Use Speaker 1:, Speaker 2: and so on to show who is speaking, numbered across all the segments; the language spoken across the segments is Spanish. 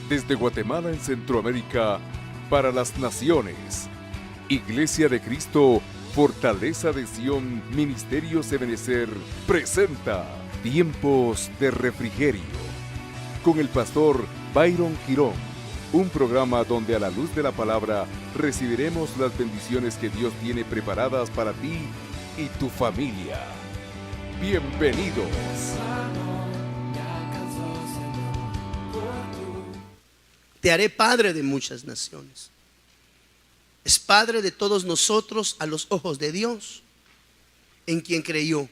Speaker 1: Desde Guatemala en Centroamérica, para las naciones. Iglesia de Cristo, Fortaleza de Sion, Ministerios Ebenecer, presenta Tiempos de Refrigerio. Con el pastor Byron Girón. Un programa donde a la luz de la palabra recibiremos las bendiciones que Dios tiene preparadas para ti y tu familia. Bienvenidos.
Speaker 2: Te haré padre de muchas naciones. Es padre de todos nosotros a los ojos de Dios, en quien creyó.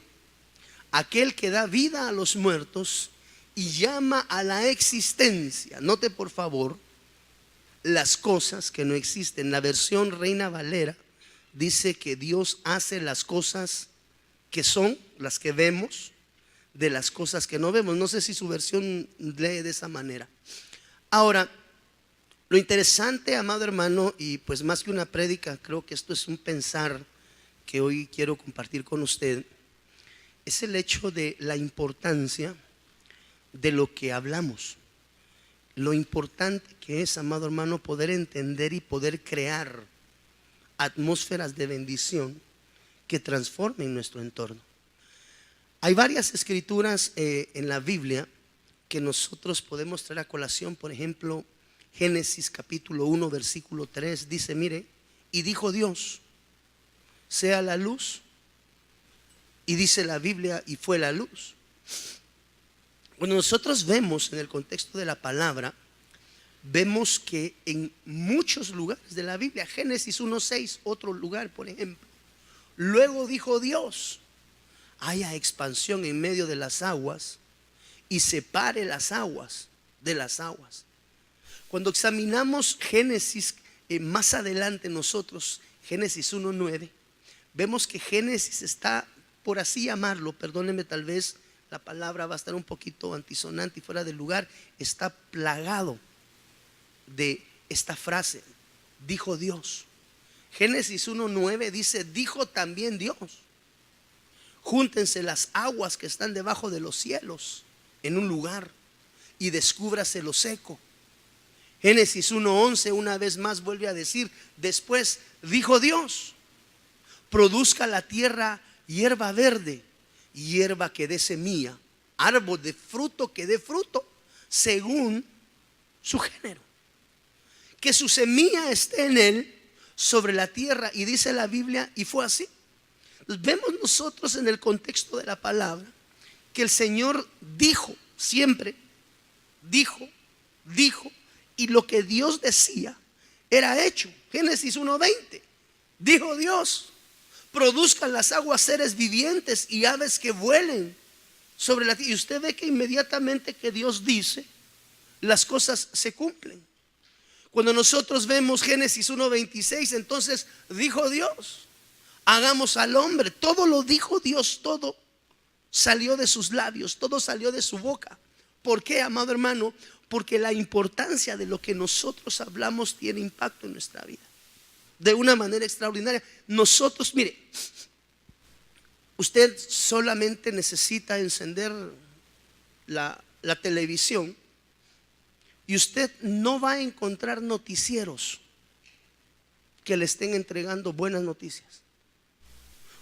Speaker 2: Aquel que da vida a los muertos y llama a la existencia. Note por favor las cosas que no existen. La versión Reina Valera dice que Dios hace las cosas que son, las que vemos, de las cosas que no vemos. No sé si su versión lee de esa manera. Ahora, lo interesante, amado hermano, y pues más que una prédica, creo que esto es un pensar que hoy quiero compartir con usted, es el hecho de la importancia de lo que hablamos. Lo importante que es, amado hermano, poder entender y poder crear atmósferas de bendición que transformen nuestro entorno. Hay varias escrituras en la Biblia que nosotros podemos traer a colación. Por ejemplo, Génesis capítulo 1 versículo 3 dice, mire, y dijo Dios, sea la luz, y dice la Biblia, y fue la luz. Cuando nosotros vemos en el contexto de la palabra, vemos que en muchos lugares de la Biblia, Génesis 1:6, otro lugar por ejemplo, luego dijo Dios, haya expansión en medio de las aguas y separe las aguas de las aguas. Cuando examinamos Génesis más adelante nosotros, Génesis 1:9, vemos que Génesis está, por así llamarlo, perdónenme, tal vez la palabra va a estar un poquito antisonante y fuera de lugar, está plagado de esta frase, dijo Dios. Génesis 1:9 dice, dijo también Dios, júntense las aguas que están debajo de los cielos en un lugar y descúbrase lo seco. Génesis 1:11 una vez más vuelve a decir, después dijo Dios, produzca la tierra hierba verde, hierba que dé semilla, árbol de fruto que dé fruto según su género, que su semilla esté en él sobre la tierra. Y dice la Biblia, y fue así. Vemos nosotros en el contexto de la palabra que el Señor dijo, siempre dijo, y lo que Dios decía era hecho. Génesis 1:20, dijo Dios, produzcan las aguas seres vivientes y aves que vuelen sobre la tierra. Y usted ve que inmediatamente que Dios dice, las cosas se cumplen. Cuando nosotros vemos Génesis 1:26, entonces dijo Dios, hagamos al hombre. Todo lo dijo Dios, todo salió de sus labios, todo salió de su boca. ¿Por qué, amado hermano? Porque la importancia de lo que nosotros hablamos tiene impacto en nuestra vida de una manera extraordinaria. Nosotros, mire, usted solamente necesita encender la televisión y usted no va a encontrar noticieros que le estén entregando buenas noticias.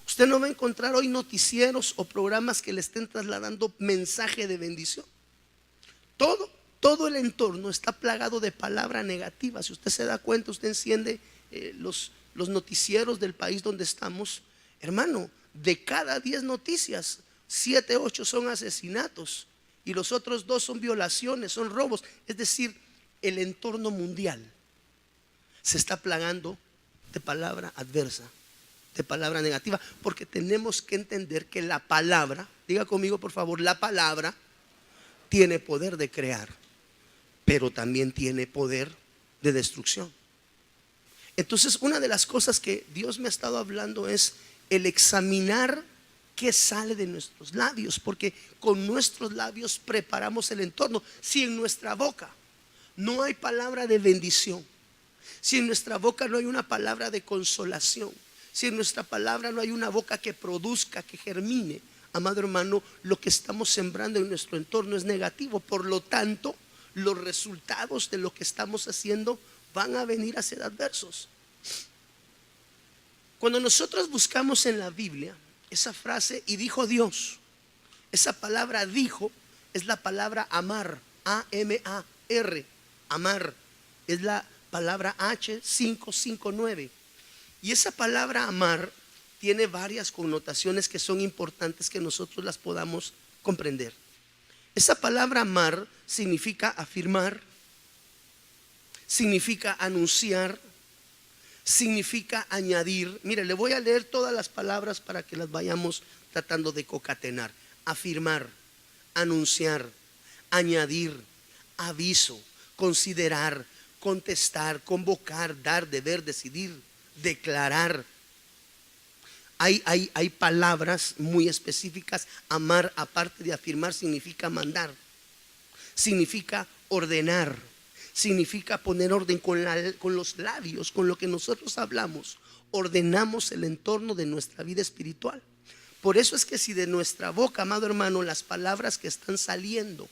Speaker 2: Usted no va a encontrar hoy noticieros o programas que le estén trasladando mensaje de bendición. Todo el entorno está plagado de palabra negativa. Si usted se da cuenta, usted enciende los noticieros del país donde estamos, hermano, de cada 10 noticias, 7, 8 son asesinatos y los otros 2 son violaciones, son robos. Es decir, el entorno mundial se está plagando de palabra adversa, de palabra negativa, porque tenemos que entender que la palabra, diga conmigo por favor, la palabra tiene poder de crear, pero también tiene poder de destrucción. Entonces, una de las cosas que Dios me ha estado hablando es el examinar qué sale de nuestros labios, porque con nuestros labios preparamos el entorno. Si en nuestra boca no hay palabra de bendición, si en nuestra boca no hay una palabra de consolación, si en nuestra palabra no hay una boca que produzca, que germine, amado hermano, lo que estamos sembrando en nuestro entorno es negativo. Por lo tanto, los resultados de lo que estamos haciendo van a venir a ser adversos. Cuando nosotros buscamos en la Biblia esa frase, y dijo Dios, esa palabra dijo es la palabra amar, A-M-A-R, amar, es la palabra H559. Y esa palabra amar tiene varias connotaciones que son importantes que nosotros las podamos comprender. Esa palabra amar significa afirmar, significa anunciar, significa añadir. Mire, le voy a leer todas las palabras para que las vayamos tratando de concatenar. Afirmar, anunciar, añadir, aviso, considerar, contestar, convocar, dar, deber, decidir, declarar. Hay palabras muy específicas. Amar, aparte de afirmar, significa mandar, significa ordenar, significa poner orden con los labios, con lo que nosotros hablamos. Ordenamos el entorno de nuestra vida espiritual. Por eso es que si de nuestra boca, amado hermano, las palabras que están saliendo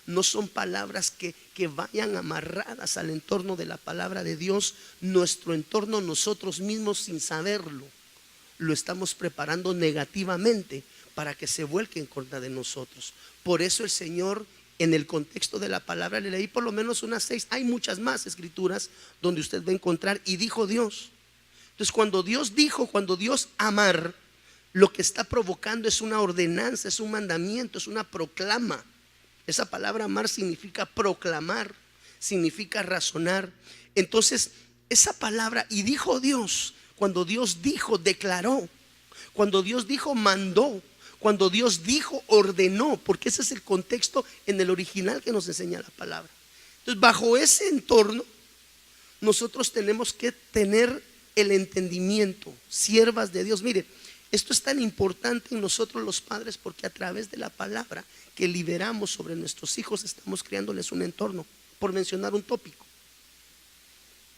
Speaker 2: no son palabras que vayan amarradas al entorno de la palabra de Dios, nuestro entorno, nosotros mismos sin saberlo, lo estamos preparando negativamente para que se vuelque en contra de nosotros. Por eso el Señor, en el contexto de la palabra, le leí por lo menos unas 6, hay muchas más escrituras donde usted va a encontrar, y dijo Dios. Entonces cuando Dios dijo, cuando Dios amar, lo que está provocando es una ordenanza, es un mandamiento, es una proclama. Esa palabra amar significa proclamar, significa razonar. Entonces esa palabra, y dijo Dios, cuando Dios dijo, declaró. Cuando Dios dijo, mandó. Cuando Dios dijo, ordenó. Porque ese es el contexto en el original que nos enseña la palabra. Entonces bajo ese entorno nosotros tenemos que tener el entendimiento, siervas de Dios. Mire, esto es tan importante en nosotros los padres, porque a través de la palabra que liberamos sobre nuestros hijos estamos creándoles un entorno, por mencionar un tópico.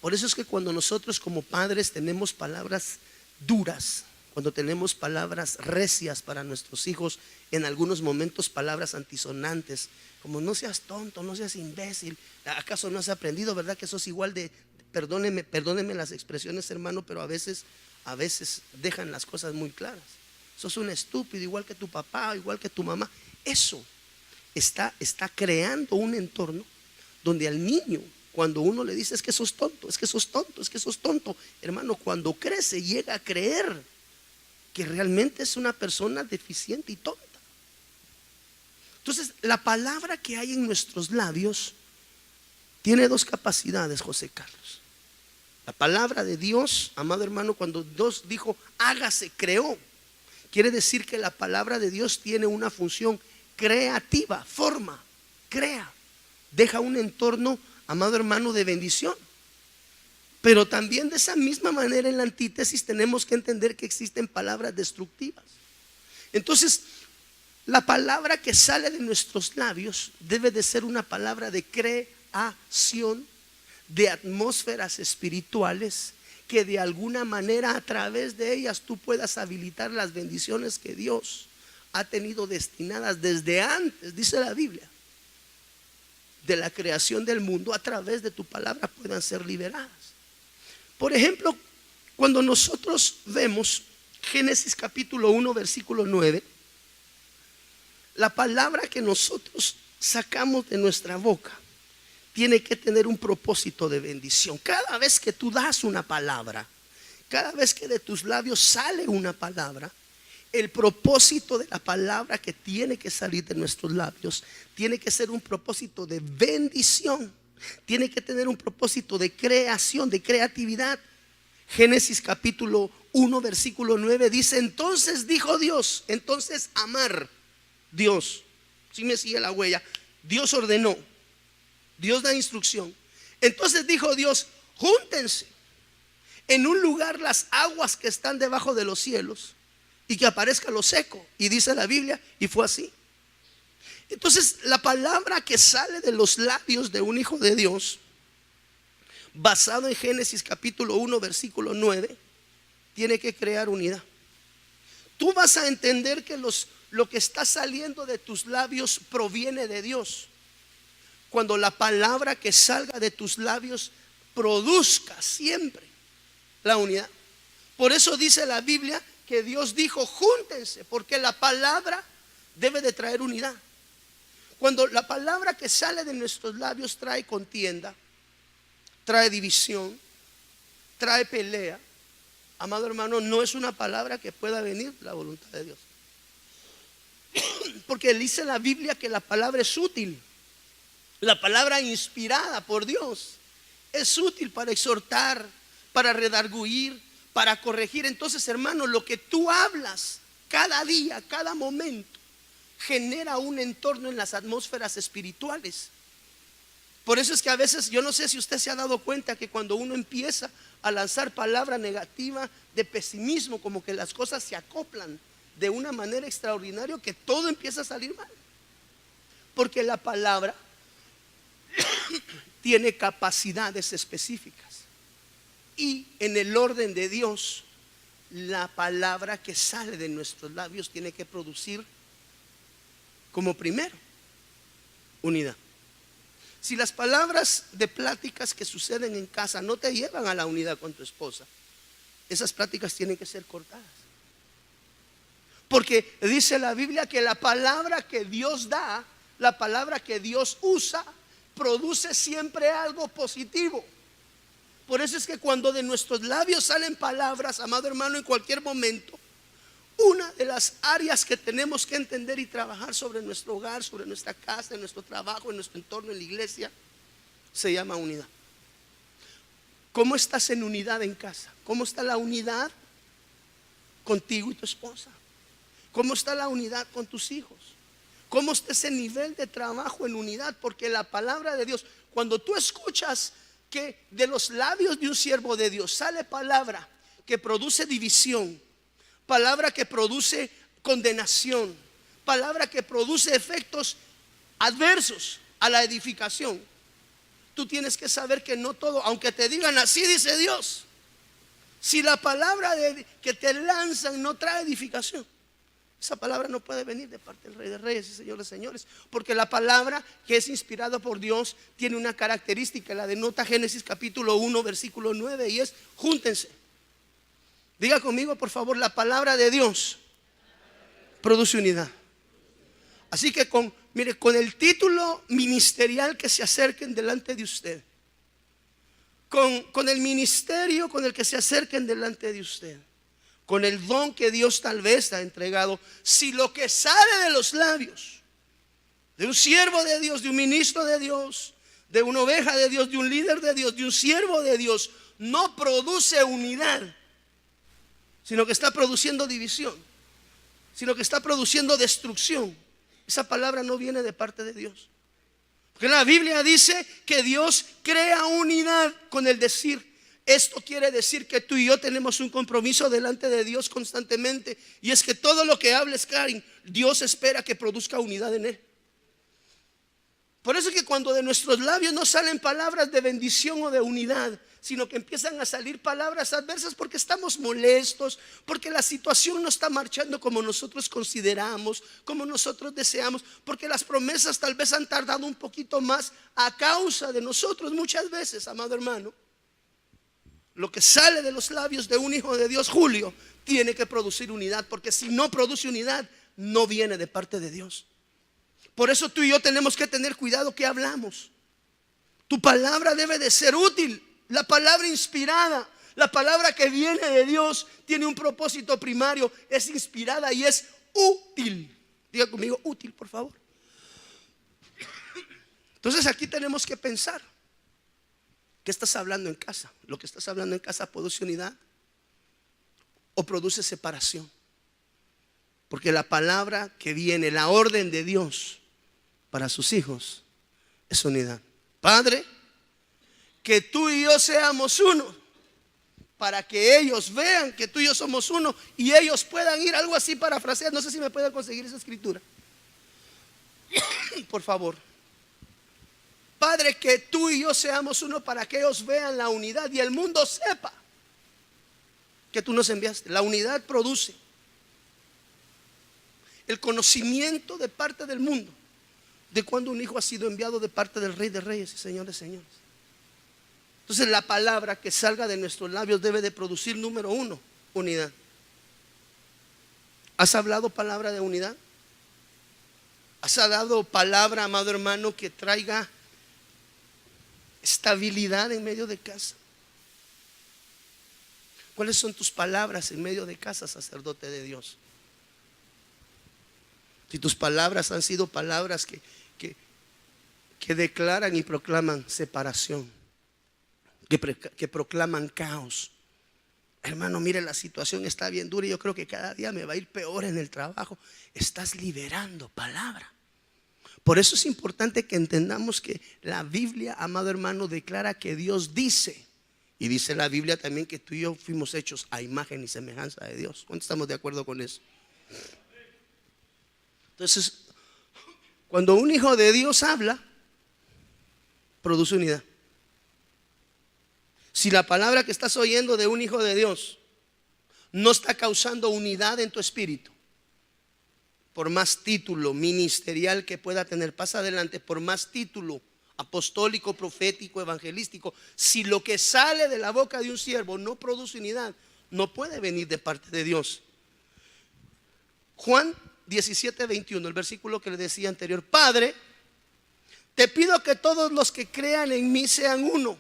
Speaker 2: Por eso es que cuando nosotros como padres tenemos palabras duras, cuando tenemos palabras recias para nuestros hijos, en algunos momentos palabras antisonantes, como no seas tonto, no seas imbécil, ¿acaso no has aprendido, verdad, que sos igual de, perdóneme las expresiones, hermano, pero a veces dejan las cosas muy claras. Sos un estúpido, igual que tu papá, igual que tu mamá. Eso está creando un entorno donde al niño, cuando uno le dice es que sos tonto, es que sos tonto, es que sos tonto, hermano, cuando crece llega a creer que realmente es una persona deficiente y tonta. Entonces la palabra que hay en nuestros labios tiene dos capacidades, José Carlos. La palabra de Dios, amado hermano, cuando Dios dijo hágase, creó. Quiere decir que la palabra de Dios tiene una función creativa, forma, crea, deja un entorno, amado hermano, de bendición. Pero también de esa misma manera, en la antítesis, tenemos que entender que existen palabras destructivas. Entonces la palabra que sale de nuestros labios debe de ser una palabra de creación, de atmósferas espirituales, que de alguna manera a través de ellas tú puedas habilitar las bendiciones que Dios ha tenido destinadas desde antes, dice la Biblia, de la creación del mundo. A través de tu palabra puedan ser liberadas. Por ejemplo, cuando nosotros vemos Génesis capítulo 1 versículo 9, la palabra que nosotros sacamos de nuestra boca tiene que tener un propósito de bendición. Cada vez que tú das una palabra, cada vez que de tus labios sale una palabra, el propósito de la palabra que tiene que salir de nuestros labios tiene que ser un propósito de bendición, tiene que tener un propósito de creación, de creatividad. Génesis capítulo 1 versículo 9 dice: entonces dijo Dios, entonces amar, Dios, si me sigue la huella, Dios ordenó, Dios da instrucción. Entonces dijo Dios: júntense en un lugar las aguas que están debajo de los cielos y que aparezca lo seco. Y dice la Biblia, y fue así. Entonces la palabra que sale de los labios de un hijo de Dios, basado en Génesis capítulo 1 versículo 9, tiene que crear unidad. Tú vas a entender que lo que está saliendo de tus labios proviene de Dios, cuando la palabra que salga de tus labios produzca siempre la unidad. Por eso dice la Biblia que Dios dijo: júntense, porque la palabra debe de traer unidad. Cuando la palabra que sale de nuestros labios trae contienda, trae división, trae pelea, amado hermano, no es una palabra que pueda venir de la voluntad de Dios. Porque dice la Biblia que la palabra es útil. La palabra inspirada por Dios es útil para exhortar, para redarguir, para corregir. Entonces, hermano, lo que tú hablas cada día, cada momento, genera un entorno en las atmósferas espirituales. Por eso es que a veces, yo no sé si usted se ha dado cuenta que cuando uno empieza a lanzar palabra negativa, de pesimismo, como que las cosas se acoplan de una manera extraordinaria, que todo empieza a salir mal. Porque la palabra tiene capacidades específicas. Y en el orden de Dios, la palabra que sale de nuestros labios tiene que producir como primero unidad. Si las palabras de pláticas que suceden en casa no te llevan a la unidad con tu esposa, esas pláticas tienen que ser cortadas. Porque dice la Biblia que la palabra que Dios da, la palabra que Dios usa, produce siempre algo positivo. Por eso es que cuando de nuestros labios salen palabras, amado hermano, en cualquier momento, una de las áreas que tenemos que entender y trabajar sobre nuestro hogar, sobre nuestra casa, en nuestro trabajo, en nuestro entorno, en la iglesia, se llama unidad. ¿Cómo estás en unidad en casa? ¿Cómo está la unidad contigo y tu esposa? ¿Cómo está la unidad con tus hijos? ¿Cómo está ese nivel de trabajo en unidad? Porque la palabra de Dios, cuando tú escuchas que de los labios de un siervo de Dios sale palabra que produce división, palabra que produce condenación, palabra que produce efectos adversos a la edificación, tú tienes que saber que no todo, aunque te digan así dice Dios, si la palabra que te lanzan no trae edificación, esa palabra no puede venir de parte del Rey de Reyes y Señor de Señores. Porque la palabra que es inspirada por Dios tiene una característica, la denota Génesis capítulo 1 versículo 9, y es: júntense. Diga conmigo por favor: la palabra de Dios produce unidad. Así que con el título ministerial que se acerquen delante de usted, con el ministerio con el que se acerquen delante de usted, con el don que Dios tal vez ha entregado, si lo que sale de los labios de un siervo de Dios, de un ministro de Dios, de una oveja de Dios, de un líder de Dios, de un siervo de Dios, no produce unidad, sino que está produciendo división, sino que está produciendo destrucción, esa palabra no viene de parte de Dios. Porque la Biblia dice que Dios crea unidad con el decir. Esto quiere decir que tú y yo tenemos un compromiso delante de Dios constantemente, y es que todo lo que hables, Karin, Dios espera que produzca unidad en él. Por eso es que cuando de nuestros labios no salen palabras de bendición o de unidad, sino que empiezan a salir palabras adversas, porque estamos molestos, porque la situación no está marchando como nosotros consideramos, como nosotros deseamos, porque las promesas tal vez han tardado un poquito más a causa de nosotros muchas veces, amado hermano. Lo que sale de los labios de un hijo de Dios, Julio, tiene que producir unidad, porque si no produce unidad, no viene de parte de Dios. Por eso tú y yo tenemos que tener cuidado que hablamos. Tu palabra debe de ser útil. La palabra inspirada, la palabra que viene de Dios, tiene un propósito primario, es inspirada y es útil. Diga conmigo: útil, por favor. Entonces aquí tenemos que pensar: ¿qué estás hablando en casa? ¿Lo que estás hablando en casa produce unidad o produce separación? Porque la palabra que viene, la orden de Dios para sus hijos, es unidad. Padre, que tú y yo seamos uno, para que ellos vean que tú y yo somos uno, y ellos puedan ir, algo así parafrasear. No sé si me pueden conseguir esa escritura, por favor. Padre, que tú y yo seamos uno, para que ellos vean la unidad y el mundo sepa que tú nos enviaste. La unidad produce el conocimiento de parte del mundo de cuando un hijo ha sido enviado de parte del Rey de Reyes y Señor de Señores. Entonces la palabra que salga de nuestros labios debe de producir, número uno, unidad. ¿Has hablado palabra de unidad? ¿Has hablado palabra, amado hermano, que traiga estabilidad en medio de casa? ¿Cuáles son tus palabras en medio de casa, sacerdote de Dios? Si tus palabras han sido palabras que declaran y proclaman separación, que proclaman caos. Hermano, mire, la situación está bien dura y yo creo que cada día me va a ir peor en el trabajo. Estás liberando palabra. Por eso es importante que entendamos que la Biblia, amado hermano, declara que Dios dice. Y dice la Biblia también que tú y yo fuimos hechos a imagen y semejanza de Dios. ¿Cuántos estamos de acuerdo con eso? Entonces, cuando un hijo de Dios habla, produce unidad. Si la palabra que estás oyendo de un hijo de Dios no está causando unidad en tu espíritu, por más título ministerial que pueda tener, pasa adelante, por más título apostólico, profético, evangelístico, si lo que sale de la boca de un siervo no produce unidad, no puede venir de parte de Dios. Juan 17:21, el versículo que le decía anterior: Padre, te pido que todos los que crean en mí sean uno,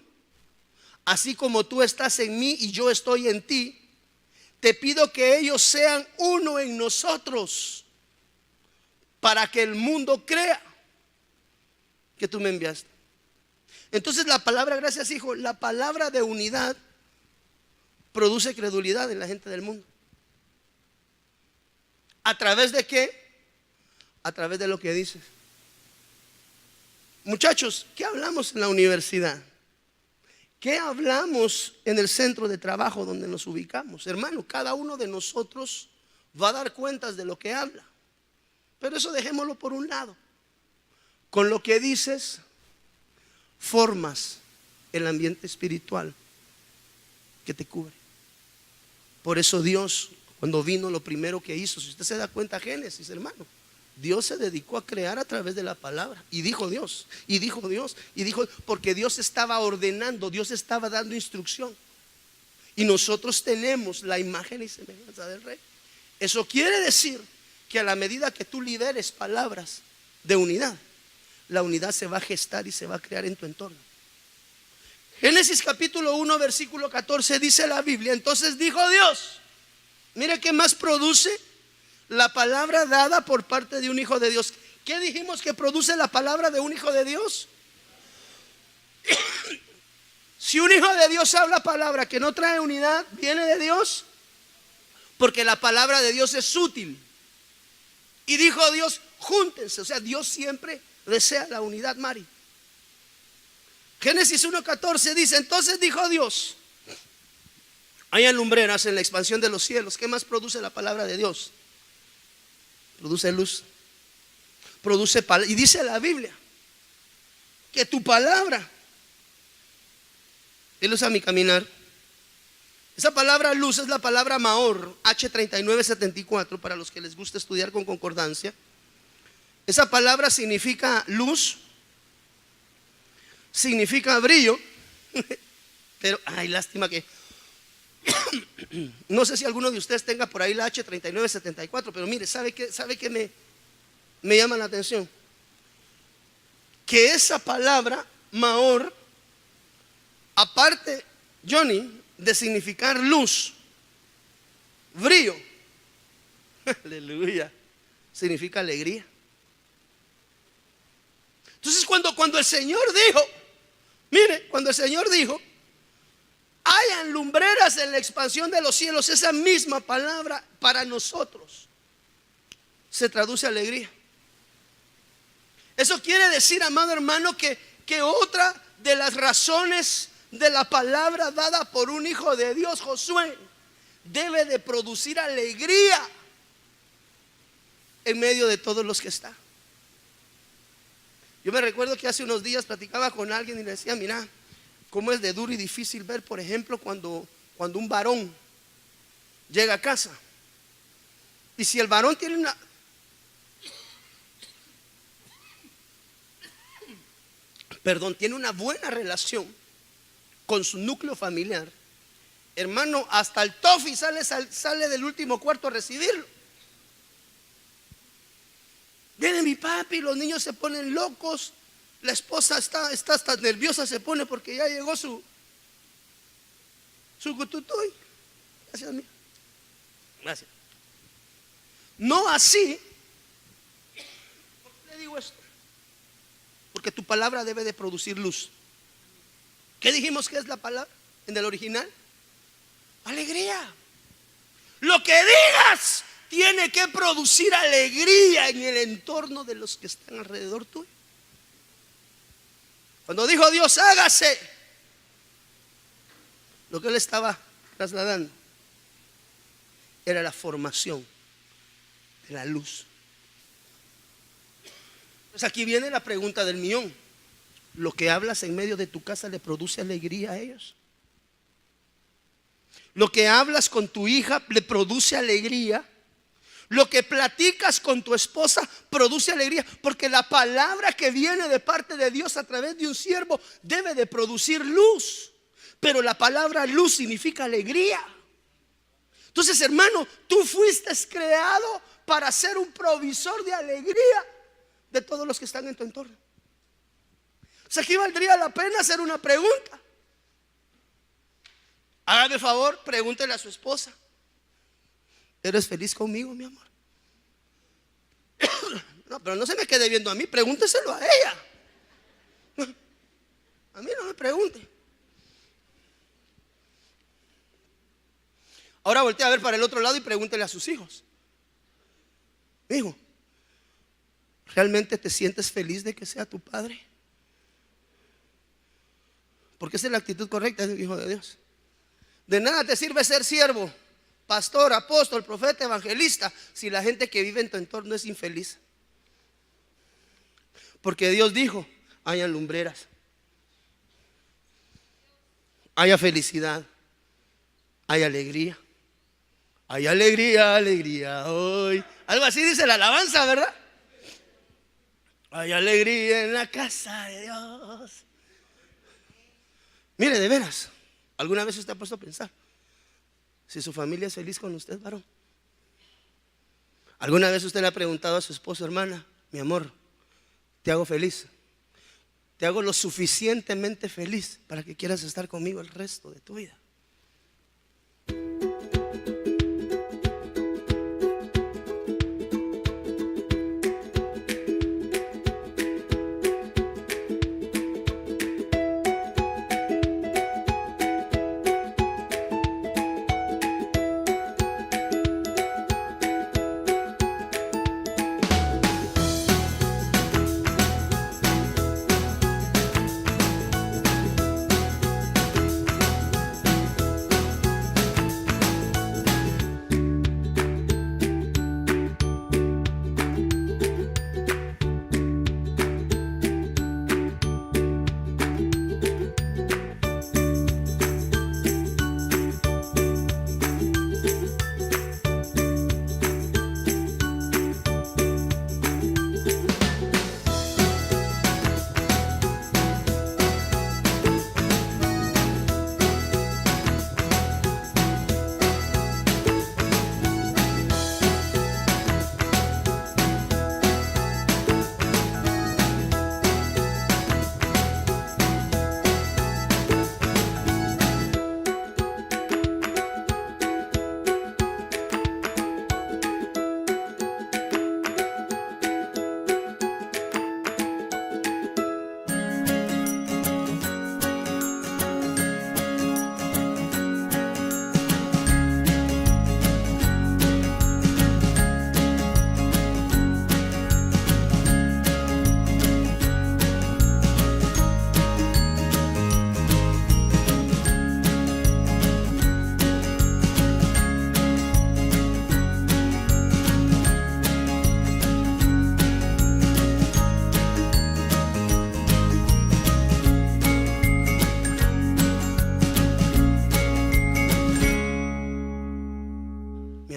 Speaker 2: así como tú estás en mí y yo estoy en ti. Te pido que ellos sean uno en nosotros, para que el mundo crea que tú me enviaste. Entonces la palabra, gracias hijo, la palabra de unidad produce credulidad en la gente del mundo. ¿A través de qué? A través de lo que dices. Muchachos, ¿qué hablamos en la universidad? ¿Qué hablamos en el centro de trabajo donde nos ubicamos? Hermano, cada uno de nosotros va a dar cuentas de lo que habla. Pero eso dejémoslo por un lado. Con lo que dices, formas el ambiente espiritual que te cubre. Por eso Dios, cuando vino, lo primero que hizo, si usted se da cuenta, Génesis, hermano, Dios se dedicó a crear a través de la palabra. Y dijo Dios, y dijo Dios, y dijo, porque Dios estaba ordenando, Dios estaba dando instrucción. Y nosotros tenemos la imagen y semejanza del Rey. Eso quiere decir que a la medida que tú liberes palabras de unidad, la unidad se va a gestar y se va a crear en tu entorno. Génesis capítulo 1 versículo 14 dice la Biblia: entonces dijo Dios, mire qué más produce la palabra dada por parte de un hijo de Dios. ¿Qué dijimos que produce la palabra de un hijo de Dios? Si un hijo de Dios habla palabra que no trae unidad, ¿viene de Dios? Porque la palabra de Dios es útil. Y dijo Dios, júntense. O sea, Dios siempre desea la unidad, Mari. Génesis 1:14 dice: entonces dijo Dios, hayan lumbreras en la expansión de los cielos. ¿Qué más produce la palabra de Dios? Produce luz, produce palabra. Y dice la Biblia que tu palabra es luz a mi caminar. Esa palabra luz es la palabra Maor, H3974, para los que les gusta estudiar con concordancia. Esa palabra significa luz, significa brillo, pero ay, lástima que no sé si alguno de ustedes tenga por ahí la H3974, pero mire, ¿sabe qué me llama la atención? Que esa palabra Maor, aparte, Johnny, de significar luz, brillo, aleluya, significa alegría. Entonces cuando el Señor dijo, mire, cuando el Señor dijo, hayan lumbreras en la expansión de los cielos, esa misma palabra para nosotros se traduce alegría. Eso quiere decir, amado hermano, que otra de las razones de la palabra dada por un hijo de Dios, Josué, debe de producir alegría en medio de todos los que están. Yo me recuerdo que hace unos días platicaba con alguien y le decía, mira, cómo es de duro y difícil ver, por ejemplo, cuando un varón llega a casa. Y si el varón tiene tiene una buena relación con su núcleo familiar, hermano, hasta el tofi sale del último cuarto a recibirlo. Viene mi papi, los niños se ponen locos, la esposa está hasta nerviosa, se pone porque ya llegó su cututoy. Gracias, amigo. Gracias. No así. ¿Por qué le digo esto? Porque tu palabra debe de producir luz. ¿Qué dijimos que es la palabra en el original? Alegría. Lo que digas tiene que producir alegría en el entorno de los que están alrededor tuyo. Cuando dijo Dios, hágase, lo que él estaba trasladando era la formación de la luz. Pues aquí viene la pregunta del millón. ¿Lo que hablas en medio de tu casa le produce alegría a ellos? ¿Lo que hablas con tu hija le produce alegría? ¿Lo que platicas con tu esposa produce alegría? Porque la palabra que viene de parte de Dios a través de un siervo debe de producir luz. Pero la palabra luz significa alegría. Entonces, hermano, tú fuiste creado para ser un provisor de alegría de todos los que están en tu entorno. O sea, aquí valdría la pena hacer una pregunta. Hágame favor, pregúntele a su esposa: ¿eres feliz conmigo, mi amor? No, pero no se me quede viendo a mí, pregúnteselo a ella. A mí no me pregunte. Ahora voltea a ver para el otro lado y pregúntele a sus hijos: hijo, ¿realmente te sientes feliz de que sea tu padre? Porque esa es la actitud correcta de un hijo de Dios. De nada te sirve ser siervo, pastor, apóstol, profeta, evangelista, si la gente que vive en tu entorno es infeliz. Porque Dios dijo: haya lumbreras, haya felicidad, hay alegría. Hay alegría, alegría hoy. Algo así dice la alabanza, ¿verdad? Hay alegría en la casa de Dios. Mire, de veras, ¿alguna vez usted ha puesto a pensar si su familia es feliz con usted, varón? ¿Alguna vez usted le ha preguntado a su esposo: hermana, mi amor, te hago feliz? Te hago lo suficientemente feliz para que quieras estar conmigo el resto de tu vida.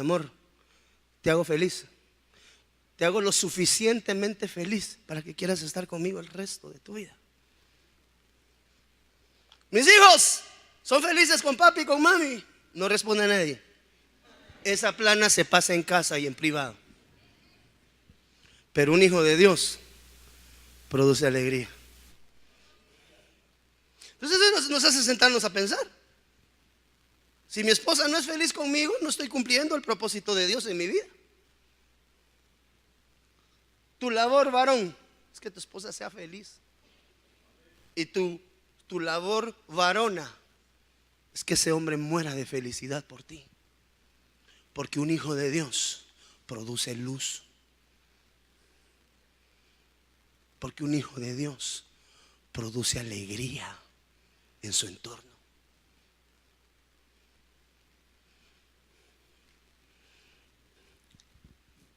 Speaker 2: Amor, te hago feliz. Te hago lo suficientemente feliz para que quieras estar conmigo el resto de tu vida. Mis hijos son felices con papi y con mami. No responde a nadie. Esa plana se pasa en casa y en privado. Pero un hijo de Dios produce alegría. Entonces eso nos hace sentarnos a pensar. Si mi esposa no es feliz conmigo, no estoy cumpliendo el propósito de Dios en mi vida. Tu labor, varón, es que tu esposa sea feliz. Y tu labor, varona, es que ese hombre muera de felicidad por ti. Porque un hijo de Dios produce luz. Porque un hijo de Dios produce alegría en su entorno.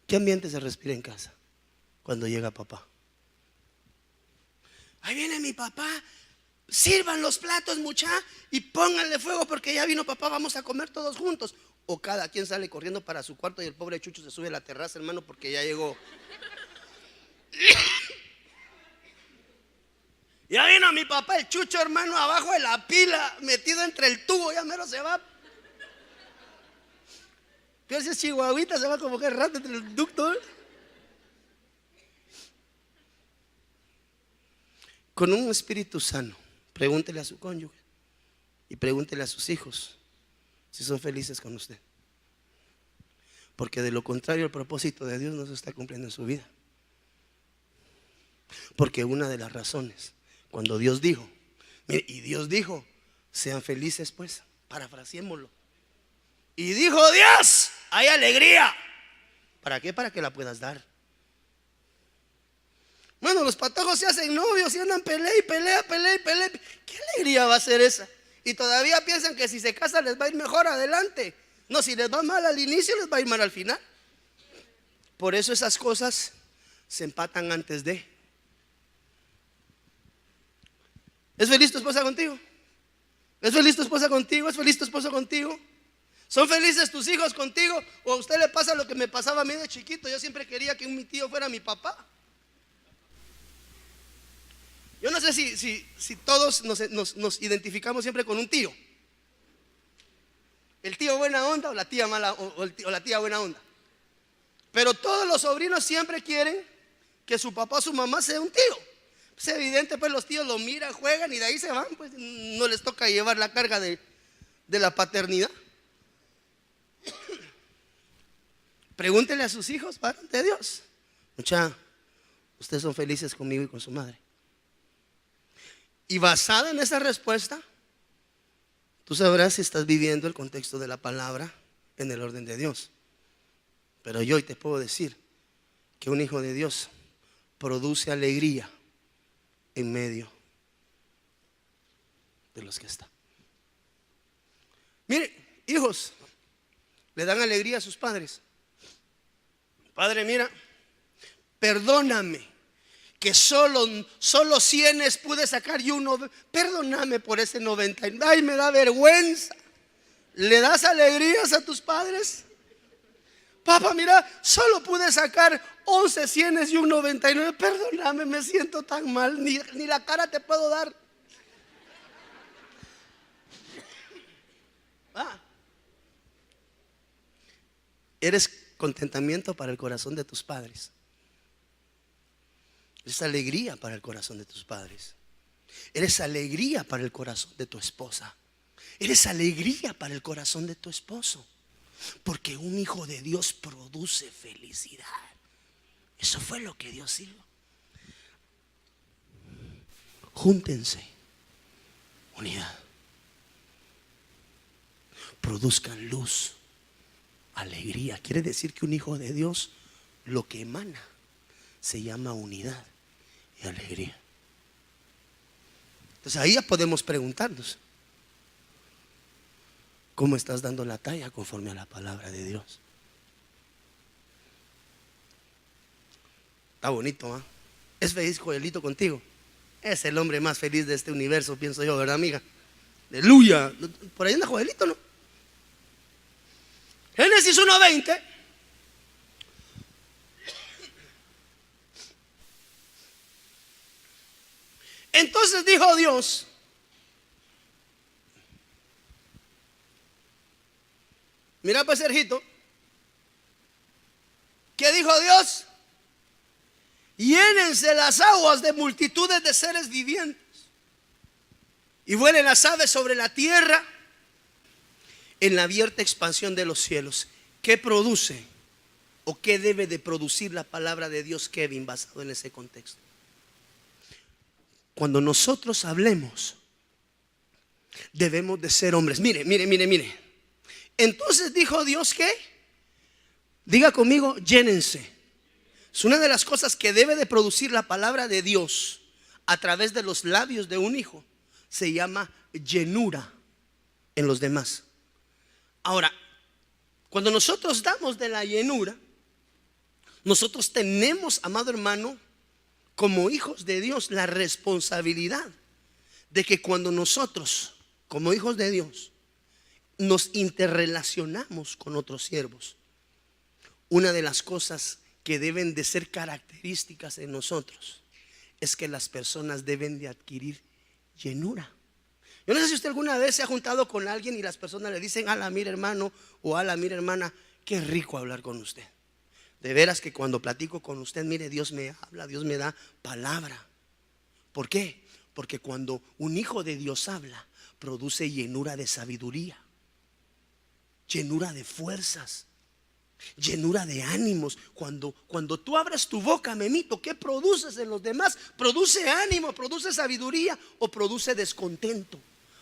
Speaker 2: ¿Qué ambiente se respira en casa cuando llega papá? Ahí viene mi papá, sirvan los platos, mucha, y pónganle fuego porque ya vino papá, vamos a comer todos juntos. O cada quien sale corriendo para su cuarto y el pobre Chucho se sube a la terraza, hermano, porque ya llegó. Ya vino mi papá, el Chucho, hermano, abajo de la pila, metido entre el tubo, ya mero se va. ¿Qué haces, chihuahuita? Se va como que rato entre el ducto. Con un espíritu sano, pregúntele a su cónyuge y pregúntele a sus hijos si son felices con usted. Porque de lo contrario, el propósito de Dios no se está cumpliendo en su vida. Porque una de las razones, cuando Dios dijo, mire, y Dios dijo, sean felices pues, parafraseémoslo. Y dijo Dios, hay alegría. ¿Para qué? Para que la puedas dar. Bueno, los patojos se hacen novios y andan pelea y pelea. ¿Qué alegría va a ser esa? Y todavía piensan que si se casan les va a ir mejor adelante. No, si les va mal al inicio, les va a ir mal al final. Por eso esas cosas se empatan antes de. ¿Es feliz tu esposa contigo? ¿Es feliz tu esposa contigo? ¿Es feliz tu esposo contigo? ¿Son felices tus hijos contigo? ¿O a usted le pasa lo que me pasaba a mí de chiquito? Yo siempre quería que mi tío fuera mi papá. Yo no sé si todos nos identificamos siempre con un tío. El tío buena onda o la tía mala o la tía buena onda. Pero todos los sobrinos siempre quieren que su papá o su mamá sea un tío. Es evidente, pues los tíos lo miran, juegan y de ahí se van, pues no les toca llevar la carga de la paternidad. Pregúntele a sus hijos, Padre de Dios. Mucha, ustedes son felices conmigo y con su madre. Y basada en esa respuesta, tú sabrás si estás viviendo el contexto de la palabra en el orden de Dios. Pero yo hoy te puedo decir que un hijo de Dios produce alegría en medio de los que están. Mire, hijos, le dan alegría a sus padres. Padre, mira, perdóname que solo 100 pude sacar y uno, perdóname por ese 90. Ay, me da vergüenza. ¿Le das alegrías a tus padres? Papá, mira, solo pude sacar 11 100 y un 99. Perdóname, me siento tan mal, ni la cara te puedo dar. Eres contentamiento para el corazón de tus padres. Eres alegría para el corazón de tus padres. Eres alegría para el corazón de tu esposa. Eres alegría para el corazón de tu esposo. Porque un hijo de Dios produce felicidad. Eso fue lo que Dios hizo. Júntense. Unidad. Produzcan luz. Alegría. Quiere decir que un hijo de Dios lo que emana se llama unidad y alegría. Entonces ahí ya podemos preguntarnos: ¿cómo estás dando la talla conforme a la palabra de Dios? Está bonito, ¿eh? ¿Es feliz Joelito contigo? Es el hombre más feliz de este universo, pienso yo, ¿verdad, amiga? Aleluya. Por ahí anda Joelito, ¿no? Génesis 1:20. Entonces dijo Dios: Mira pues, Sergito, ¿qué dijo Dios? Llénense las aguas de multitudes de seres vivientes y vuelen las aves sobre la tierra en la abierta expansión de los cielos. ¿Qué produce o qué debe de producir la palabra de Dios, Kevin, basado en ese contexto? Cuando nosotros hablemos, debemos de ser hombres. Mire. Entonces dijo Dios que, diga conmigo, llénense. Es una de las cosas que debe de producir la palabra de Dios a través de los labios de un hijo. Se llama llenura en los demás. Ahora, cuando nosotros damos de la llenura, nosotros tenemos, amado hermano, como hijos de Dios, la responsabilidad de que cuando nosotros, como hijos de Dios, nos interrelacionamos con otros siervos, una de las cosas que deben de ser características en nosotros es que las personas deben de adquirir llenura. Yo no sé si usted alguna vez se ha juntado con alguien y las personas le dicen: ala, mira hermano, o ala, mira hermana, qué rico hablar con usted. De veras que cuando platico con usted, mire, Dios me habla, Dios me da palabra. ¿Por qué? Porque cuando un hijo de Dios habla, produce llenura de sabiduría, llenura de fuerzas, llenura de ánimos. Cuando tú abres tu boca, Memito, ¿qué produces en los demás? Produce ánimo, produce sabiduría o produce descontento,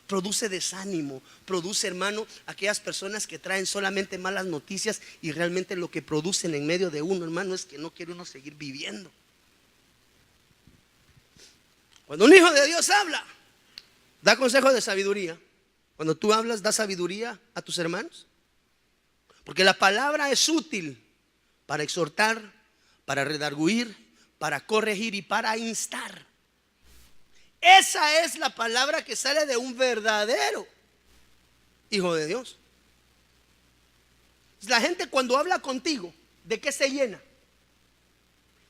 Speaker 2: produce desánimo, produce, hermano, aquellas personas que traen solamente malas noticias y realmente lo que producen en medio de uno, hermano, es que no quiere uno seguir viviendo. Cuando un hijo de Dios habla, da consejo de sabiduría. Cuando tú hablas, da sabiduría a tus hermanos. Porque la palabra es útil para exhortar, para redarguir, para corregir y para instar. Esa es la palabra que sale de un verdadero hijo de Dios. La gente cuando habla contigo, ¿de qué se llena?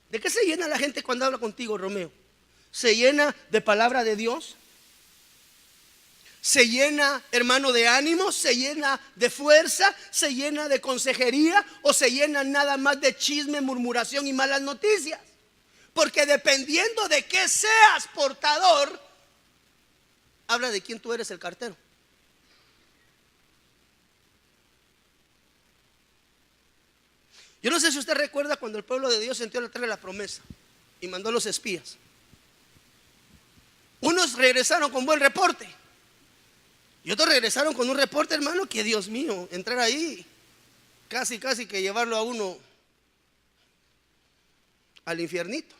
Speaker 2: ¿De qué se llena la gente cuando habla contigo, Romeo? ¿Se llena de palabra de Dios? ¿Se llena, hermano, de ánimo? ¿Se llena de fuerza? ¿Se llena de consejería? ¿O se llena nada más de chisme, murmuración y malas noticias? Porque dependiendo de qué seas portador, habla de quién tú eres el cartero. Yo no sé si usted recuerda cuando el pueblo de Dios entró a la tierra de la promesa y mandó a los espías. Unos regresaron con buen reporte y otros regresaron con un reporte, hermano, que Dios mío, entrar ahí, casi que llevarlo a uno al infiernito.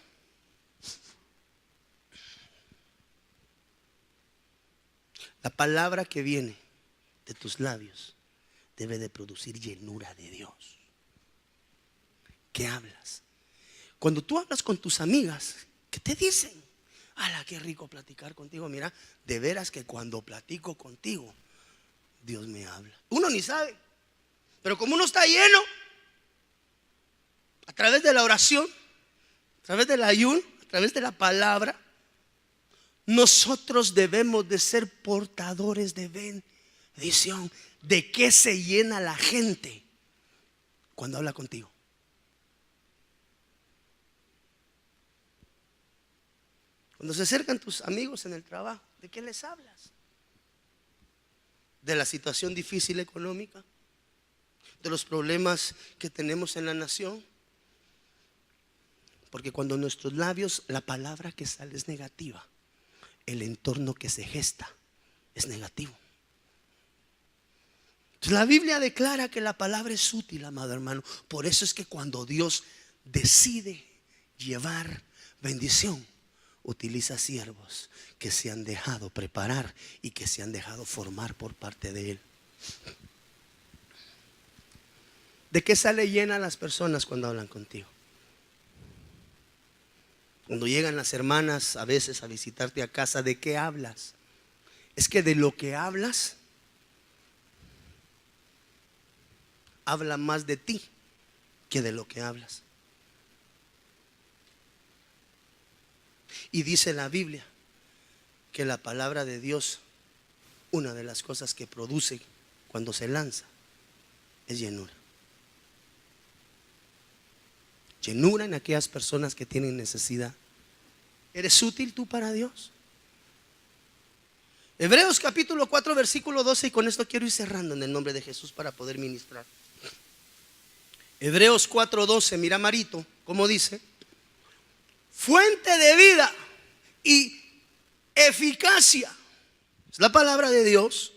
Speaker 2: La palabra que viene de tus labios debe de producir llenura de Dios. ¿Qué hablas? Cuando tú hablas con tus amigas, ¿qué te dicen? ¡Hala, qué rico platicar contigo! Mira, de veras que cuando platico contigo, Dios me habla. Uno ni sabe, pero como uno está lleno, a través de la oración, a través del ayuno, a través de la palabra, nosotros debemos de ser portadores de bendición. ¿De qué se llena la gente cuando habla contigo? Cuando se acercan tus amigos en el trabajo, ¿de qué les hablas? ¿De la situación difícil económica? ¿De los problemas que tenemos en la nación? Porque cuando en nuestros labios la palabra que sale es negativa, el entorno que se gesta es negativo. Entonces, la Biblia declara que la palabra es útil, amado hermano. Por eso es que cuando Dios decide llevar bendición, utiliza siervos que se han dejado preparar y que se han dejado formar por parte de Él. ¿De qué sale llena las personas cuando hablan contigo? Cuando llegan las hermanas a veces a visitarte a casa, ¿de qué hablas? Es que de lo que hablas, habla más de ti que de lo que hablas. Y dice la Biblia que la palabra de Dios, una de las cosas que produce cuando se lanza, es llenura. Llenura en aquellas personas que tienen necesidad. ¿Eres útil tú para Dios? Hebreos capítulo 4 versículo 12, y con esto quiero ir cerrando en el nombre de Jesús para poder ministrar. Hebreos 4:12, mira Marito, como dice: fuente de vida y eficacia, es la palabra de Dios,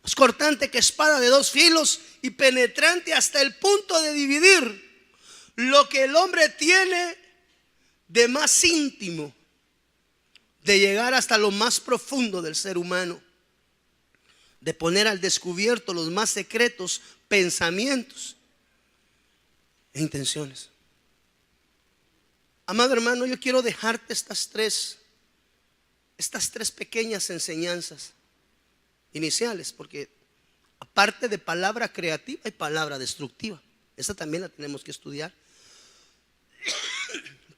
Speaker 2: más cortante que espada de dos filos y penetrante hasta el punto de dividir lo que el hombre tiene de más íntimo, de llegar hasta lo más profundo del ser humano, de poner al descubierto los más secretos pensamientos e intenciones. Amado hermano, yo quiero dejarte estas tres pequeñas enseñanzas iniciales, porque aparte de palabra creativa hay palabra destructiva. Esa también la tenemos que estudiar.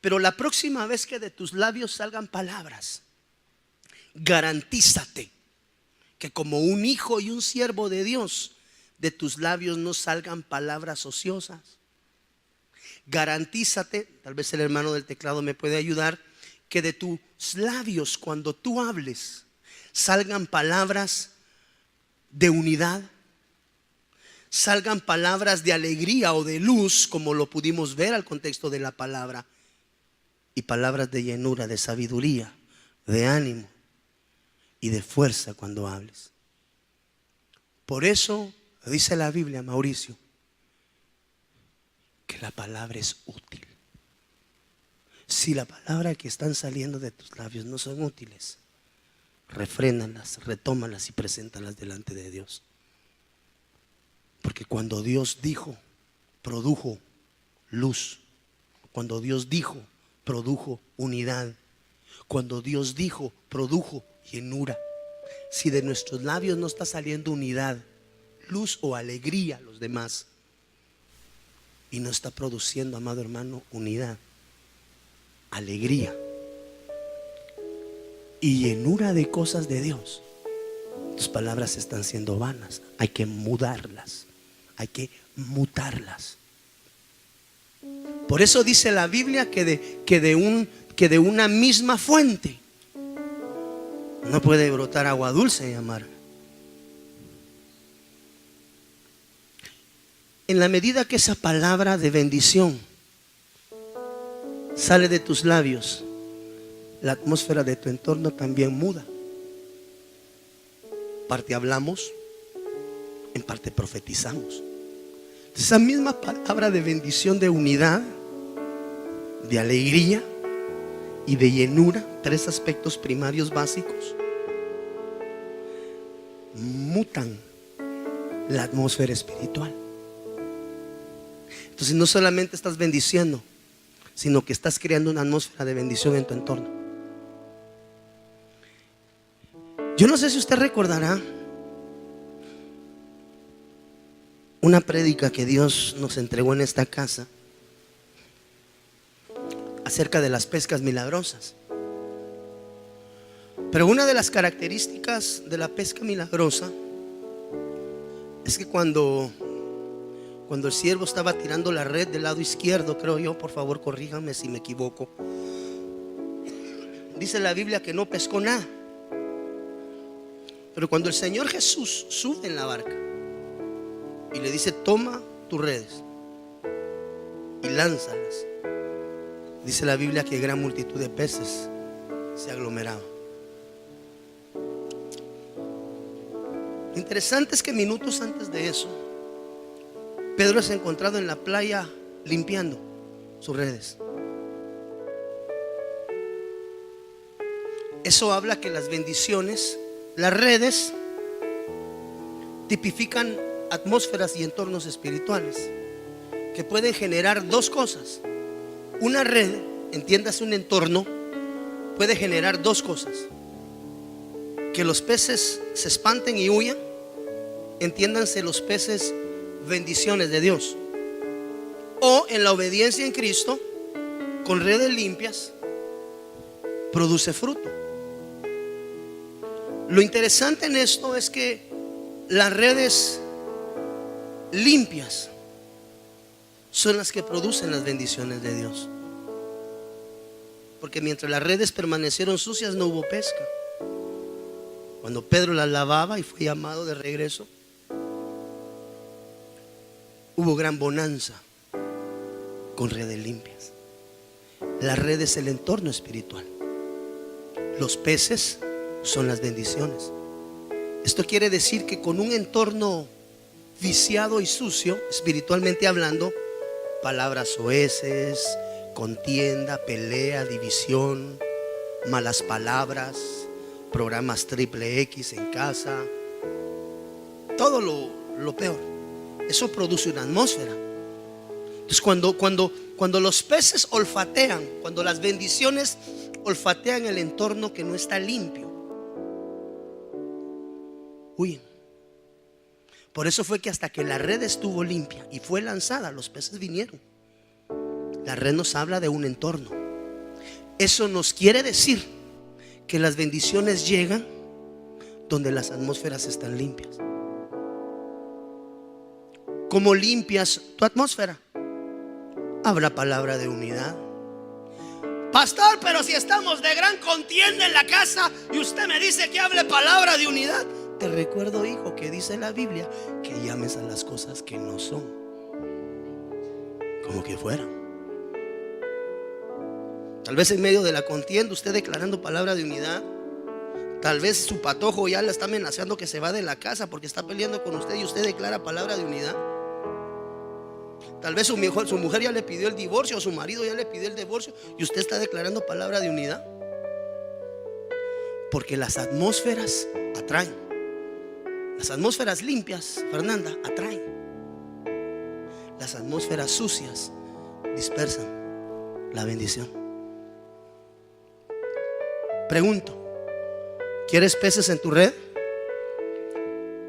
Speaker 2: Pero la próxima vez que de tus labios salgan palabras, garantízate que como un hijo y un siervo de Dios, de tus labios no salgan palabras ociosas. Garantízate, tal vez el hermano del teclado me puede ayudar, que de tus labios cuando tú hables salgan palabras de unidad, salgan palabras de alegría o de luz, como lo pudimos ver al contexto de la palabra, y palabras de llenura, de sabiduría, de ánimo y de fuerza cuando hables. Por eso dice la Biblia, Mauricio, que la palabra es útil. Si la palabra que están saliendo de tus labios no son útiles, refrénalas, retómalas y preséntalas delante de Dios. Porque cuando Dios dijo, produjo luz. Cuando Dios dijo, produjo unidad. Cuando Dios dijo, produjo llenura. Si de nuestros labios no está saliendo unidad, luz o alegría a los demás, y no está produciendo, amado hermano, unidad, alegría y llenura de cosas de Dios, tus palabras están siendo vanas. Hay que mudarlas, hay que mutarlas. Por eso dice la Biblia que de una misma fuente no puede brotar agua dulce y amarga. En la medida que esa palabra de bendición sale de tus labios, la atmósfera de tu entorno también muda. En parte hablamos, en parte profetizamos. Esa misma palabra de bendición, de unidad, de alegría y de llenura, tres aspectos primarios básicos, mutan la atmósfera espiritual. Entonces no solamente estás bendiciendo, sino que estás creando una atmósfera de bendición en tu entorno. Yo no sé si usted recordará una prédica que Dios nos entregó en esta casa acerca de las pescas milagrosas. Pero una de las características de la pesca milagrosa es que cuando el siervo estaba tirando la red del lado izquierdo, creo yo, por favor corríjanme si me equivoco, dice la Biblia que no pescó nada. Pero cuando el Señor Jesús sube en la barca y le dice: toma tus redes y lánzalas, dice la Biblia que gran multitud de peces se aglomeraba. Lo interesante es que minutos antes de eso, Pedro es encontrado en la playa limpiando sus redes. Eso habla que las bendiciones, las redes, tipifican atmósferas y entornos espirituales que pueden generar dos cosas. Una red, entiéndase un entorno, puede generar dos cosas: que los peces se espanten y huyan, entiéndanse los peces bendiciones de Dios, o en la obediencia en Cristo, con redes limpias, produce fruto. Lo interesante en esto es que las redes limpias son las que producen las bendiciones de Dios. Porque mientras las redes permanecieron sucias, no hubo pesca. Cuando Pedro las lavaba y fue llamado de regreso, hubo gran bonanza con redes limpias. La red es el entorno espiritual. Los peces son las bendiciones. Esto quiere decir que con un entorno viciado y sucio, espiritualmente hablando, palabras soeces, contienda, pelea, división, malas palabras, programas triple X en casa, todo lo peor, eso produce una atmósfera. Entonces cuando los peces olfatean, cuando las bendiciones olfatean el entorno que no está limpio, huyen. Por eso fue que hasta que la red estuvo limpia y fue lanzada, los peces vinieron. La red nos habla de un entorno. Eso nos quiere decir que las bendiciones llegan donde las atmósferas están limpias. ¿Cómo limpias tu atmósfera? Habrá palabra de unidad. Pastor, pero si estamos de gran contienda en la casa y usted me dice que hable palabra de unidad. Te recuerdo, hijo, que dice la Biblia que llames a las cosas que no son como que fueran. Tal vez en medio de la contienda usted declarando palabra de unidad. Tal vez su patojo ya le está amenazando que se va de la casa porque está peleando con usted y usted declara palabra de unidad. Tal vez su mujer ya le pidió el divorcio o su marido ya le pidió el divorcio y usted está declarando palabra de unidad. Porque las atmósferas atraen. Las atmósferas limpias, Fernanda, atraen. Las atmósferas sucias dispersan la bendición. Pregunto, ¿quieres peces en tu red?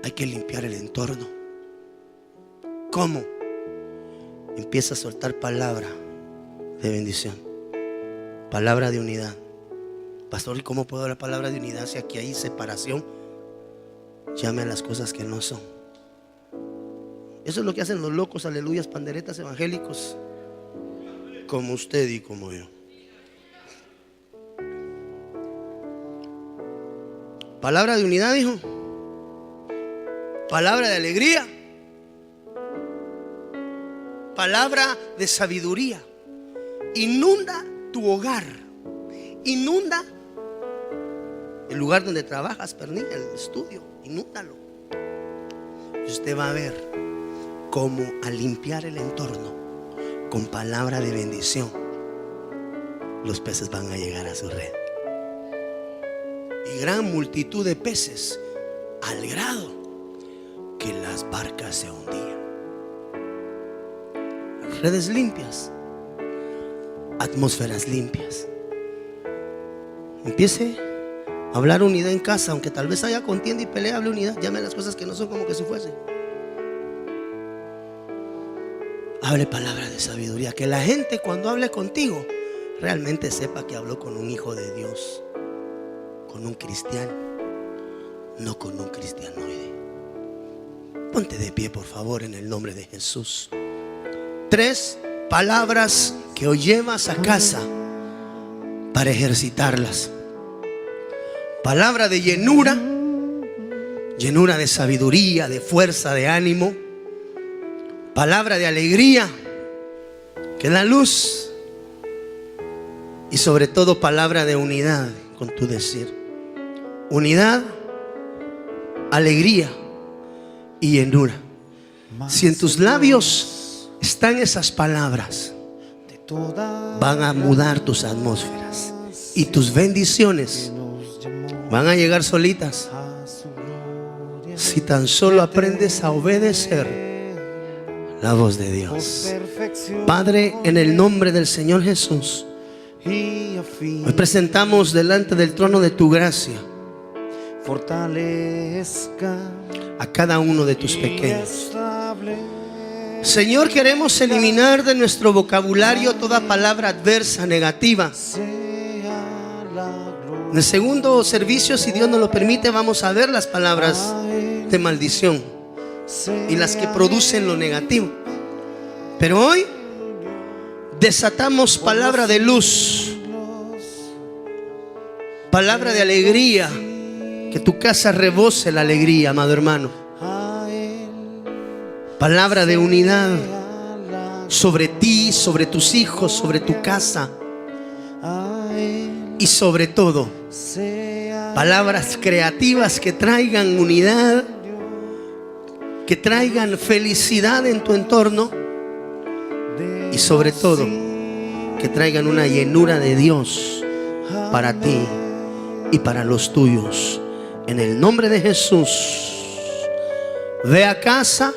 Speaker 2: Hay que limpiar el entorno. ¿Cómo? Empieza a soltar palabra de bendición, palabra de unidad. Pastor, ¿y cómo puedo dar palabra de unidad si aquí hay separación? Llame a las cosas que no son. Eso es lo que hacen los locos, aleluyas, panderetas evangélicos como usted y como yo. Palabra de unidad, hijo. Palabra de alegría. Palabra de sabiduría. Inunda tu hogar. Inunda el lugar donde trabajas, pernilla, el estudio. Inúndalo. Y usted va a ver cómo al limpiar el entorno con palabra de bendición, los peces van a llegar a su red. Y gran multitud de peces, al grado que las barcas se hundían. Redes limpias, atmósferas limpias. Empiece a hablar unidad en casa, aunque tal vez haya contienda y pelea, hable unidad. Llame las cosas que no son como que si fuesen. Hable palabra de sabiduría, que la gente cuando hable contigo realmente sepa que habló con un hijo de Dios, con un cristiano, no con un cristianoide. Ponte de pie, por favor, en el nombre de Jesús. 3 palabras que hoy llevas a casa para ejercitarlas. Palabra de llenura, llenura de sabiduría, de fuerza, de ánimo. Palabra de alegría, que da luz. Y sobre todo palabra de unidad con tu decir. Unidad, alegría y llenura. Si en tus labios están esas palabras, van a mudar tus atmósferas y tus bendiciones van a llegar solitas. Si tan solo aprendes a obedecer la voz de Dios. Padre, en el nombre del Señor Jesús, hoy presentamos delante del trono de tu gracia a cada uno de tus pequeños. Señor, queremos eliminar de nuestro vocabulario toda palabra adversa, negativa. En el segundo servicio, si Dios nos lo permite, vamos a ver las palabras de maldición. y las que producen lo negativo. Pero hoy desatamos palabra de luz, palabra de alegría. Que tu casa rebose la alegría, amado hermano. Palabra de unidad sobre ti, sobre tus hijos, sobre tu casa. Y sobre todo, palabras creativas que traigan unidad, que traigan felicidad en tu entorno. Y sobre todo, que traigan una llenura de Dios para ti y para los tuyos. En el nombre de Jesús, ve a casa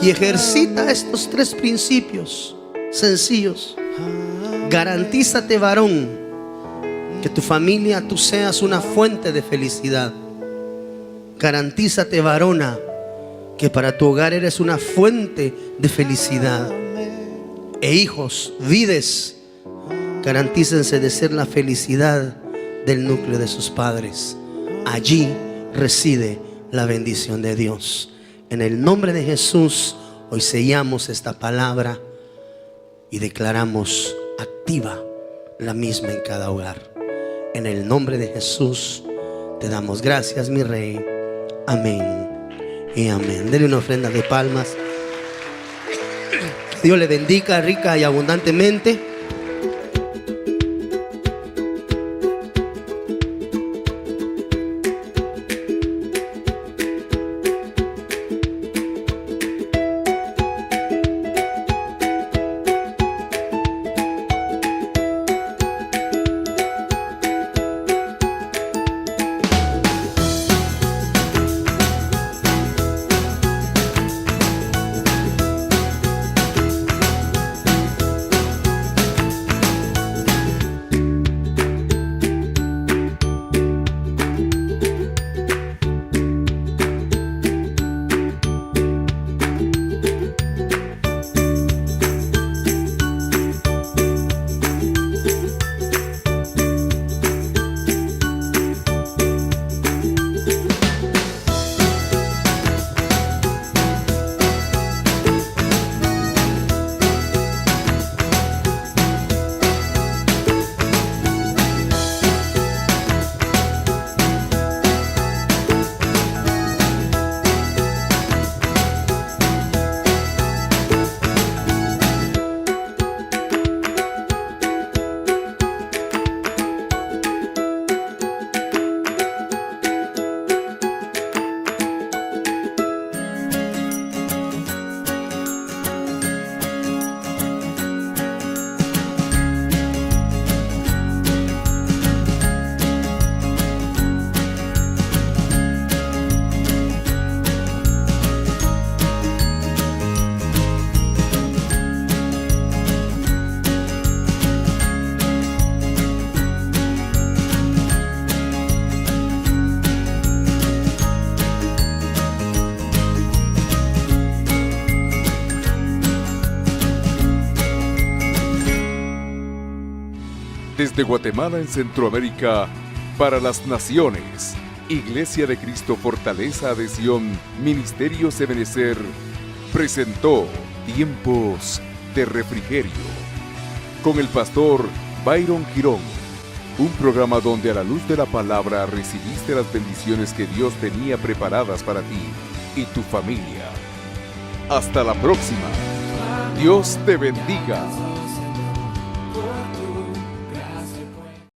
Speaker 2: y ejercita estos 3 principios sencillos. Garantízate, varón, que tu familia, tú seas una fuente de felicidad. Garantízate, varona, que para tu hogar eres una fuente de felicidad. E hijos, vides, garantícense de ser la felicidad del núcleo de sus padres. Allí reside la bendición de Dios. En el nombre de Jesús, hoy sellamos esta palabra y declaramos activa la misma en cada hogar. En el nombre de Jesús te damos gracias, mi Rey. Amén y amén. Dele una ofrenda de palmas. Dios le bendiga rica y abundantemente.
Speaker 1: Desde Guatemala en Centroamérica, para las naciones, Iglesia de Cristo Fortaleza Adhesión Ministerios Ebenecer presentó Tiempos de Refrigerio con el pastor Byron Girón, un programa donde a la luz de la palabra recibiste las bendiciones que Dios tenía preparadas para ti y tu familia. Hasta la próxima. Dios te bendiga.